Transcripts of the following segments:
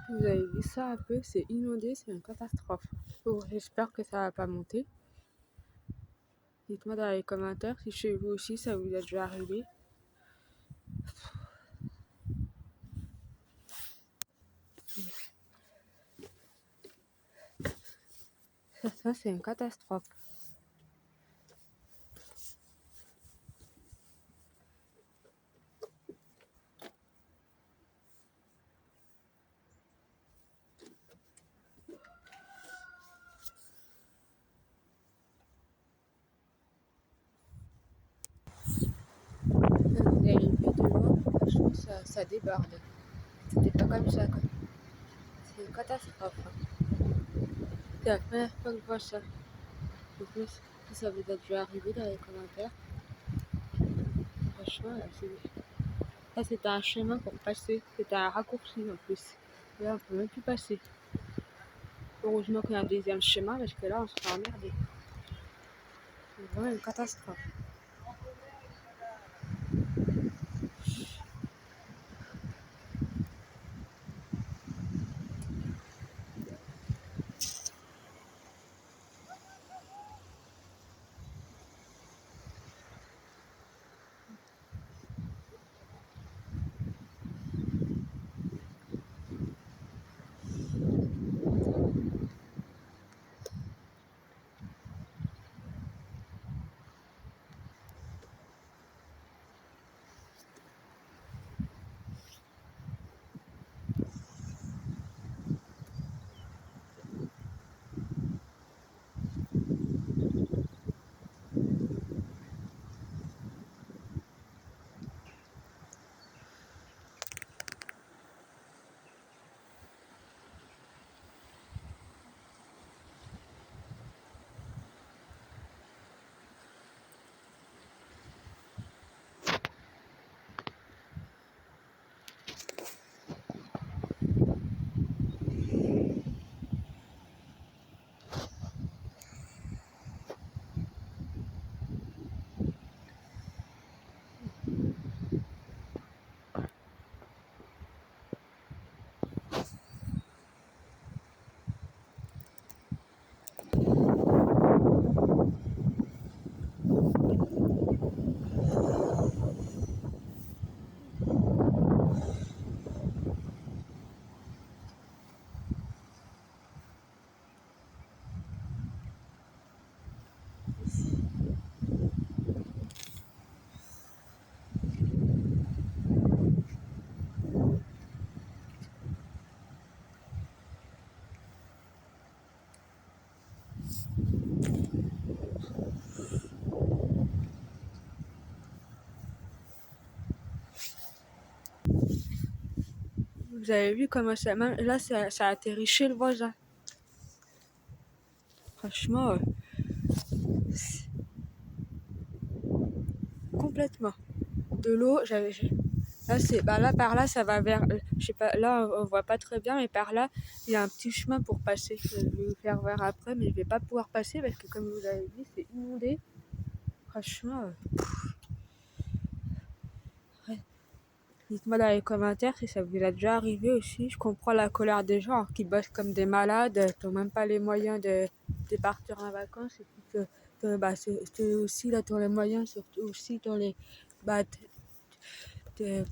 Vous avez vu ça un peu, c'est inondé, c'est une catastrophe. Bon, j'espère que ça va pas monter. Dites-moi dans les commentaires si chez vous aussi ça vous est déjà arrivé. Ça c'est une catastrophe. Vous avez vu de loin, franchement ça déborde. C'était pas comme ça quoi. C'est une catastrophe. C'est la première fois que je vois ça. En plus, si ça vous est déjà arrivé dans les commentaires. Franchement, là c'était un chemin pour passer. C'était un raccourci en plus. Là on peut même plus passer. Heureusement qu'il y a un deuxième chemin parce que là on serait emmerdé. C'est vraiment une catastrophe. Vous avez vu comment ça... Même là, ça a atterri chez le voisin. Franchement, complètement. De l'eau, là, là, par là, ça va vers... Je sais pas, là, on voit pas très bien, mais par là, il y a un petit chemin pour passer. Je vais vous faire voir après, mais je vais pas pouvoir passer parce que, comme vous avez dit, c'est inondé. Franchement, ouais. Dites-moi dans les commentaires si ça vous est déjà arrivé aussi. Je comprends la colère des gens qui bossent comme des malades, qui n'ont même pas les moyens de partir en vacances. Et puis bah, c'est aussi là, dans les moyens, surtout aussi dans les... Bah,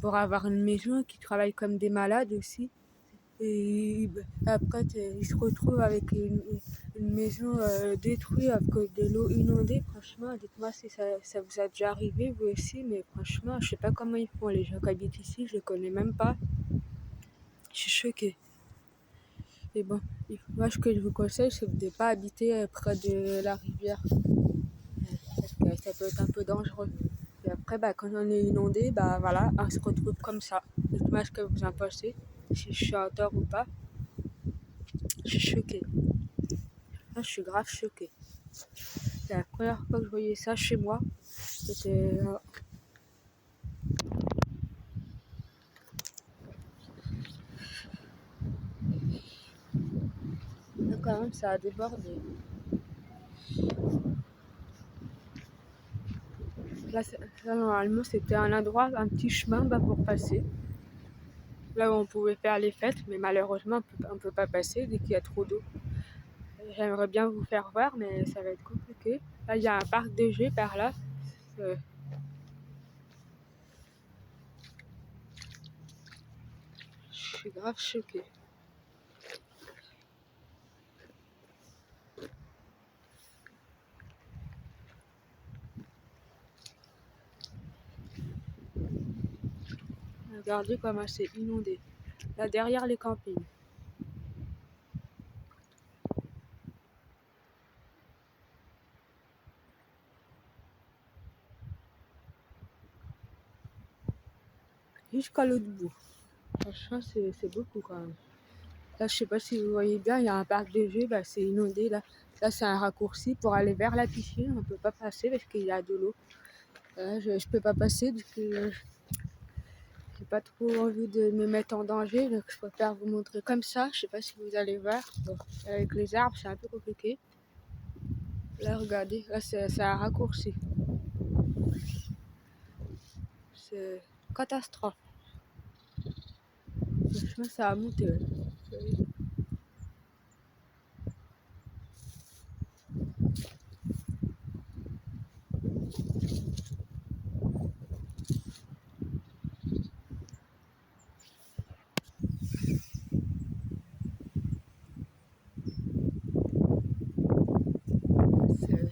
pour avoir une maison, qui travaillent comme des malades aussi. Et après, ils se retrouvent avec une maison détruite à cause de l'eau inondée. Franchement, dites-moi si ça vous a déjà arrivé, vous aussi. Mais franchement, je sais pas comment ils font. Les gens qui habitent ici, je les connais même pas. Je suis choquée. Et bon, moi, ce que je vous conseille, c'est de ne pas habiter près de la rivière. Parce que ça peut être un peu dangereux. Et après, bah, quand on est inondé, bah voilà, on se retrouve comme ça. Dites-moi ce que vous en pensez, si je suis en tort ou pas. Je suis choquée. Là, je suis grave choquée. C'est la première fois que je voyais ça chez moi. C'était... Là, quand même, ça a débordé. Là, normalement, c'était un endroit, un petit chemin pour passer. Là où on pouvait faire les fêtes, mais malheureusement, on peut pas passer dès qu'il y a trop d'eau. J'aimerais bien vous faire voir, mais ça va être compliqué. Là, il y a un parc de jeux par là. Euh, je suis grave choquée. Regardez comment c'est inondé. Là, derrière les campings. Jusqu'à l'autre bout. Franchement, c'est beaucoup quand même. Là, je sais pas si vous voyez bien, il y a un parc de jeux, bah, c'est inondé là. Là, c'est un raccourci pour aller vers la piscine. On peut pas passer parce qu'il y a de l'eau. Là, je peux pas passer du coup. J'ai pas trop envie de me mettre en danger, donc je préfère vous montrer comme ça. Je sais pas si vous allez voir. Bon, avec les arbres, c'est un peu compliqué. Là, regardez, là, c'est un raccourci. C'est catastrophe. Franchement, ça a monté. Ouais. C'est-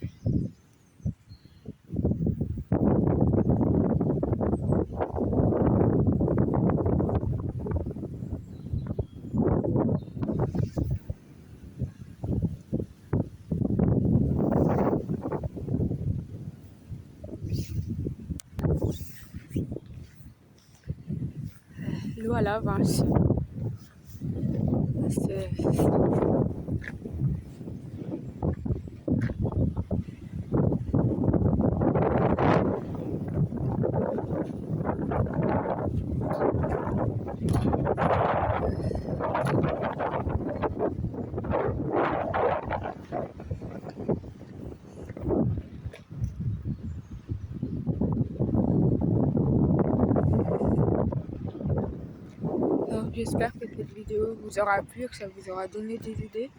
L'eau, elle avance. C'est Alors, j'espère que cette vidéo vous aura plu et que ça vous aura donné des idées.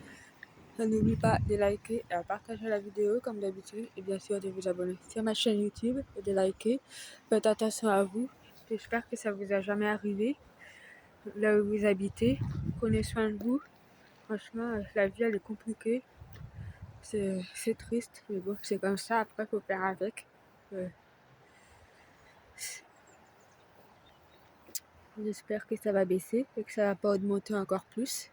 N'oubliez pas de liker et de partager la vidéo comme d'habitude et bien sûr de vous abonner sur ma chaîne YouTube et de liker. Faites attention à vous. J'espère que ça vous a jamais arrivé là où vous habitez. Prenez soin de vous. Franchement, la vie elle est compliquée. C'est triste, mais bon, c'est comme ça. Après, faut faire avec. Euh, J'espère que ça va baisser et que ça va pas augmenter encore plus.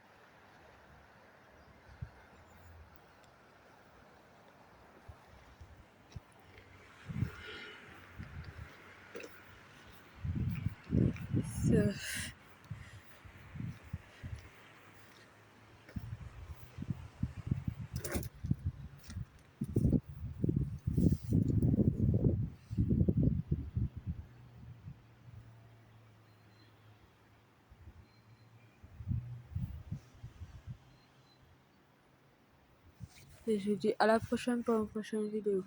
Et je vous dis à la prochaine pour une prochaine vidéo.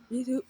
Bisous.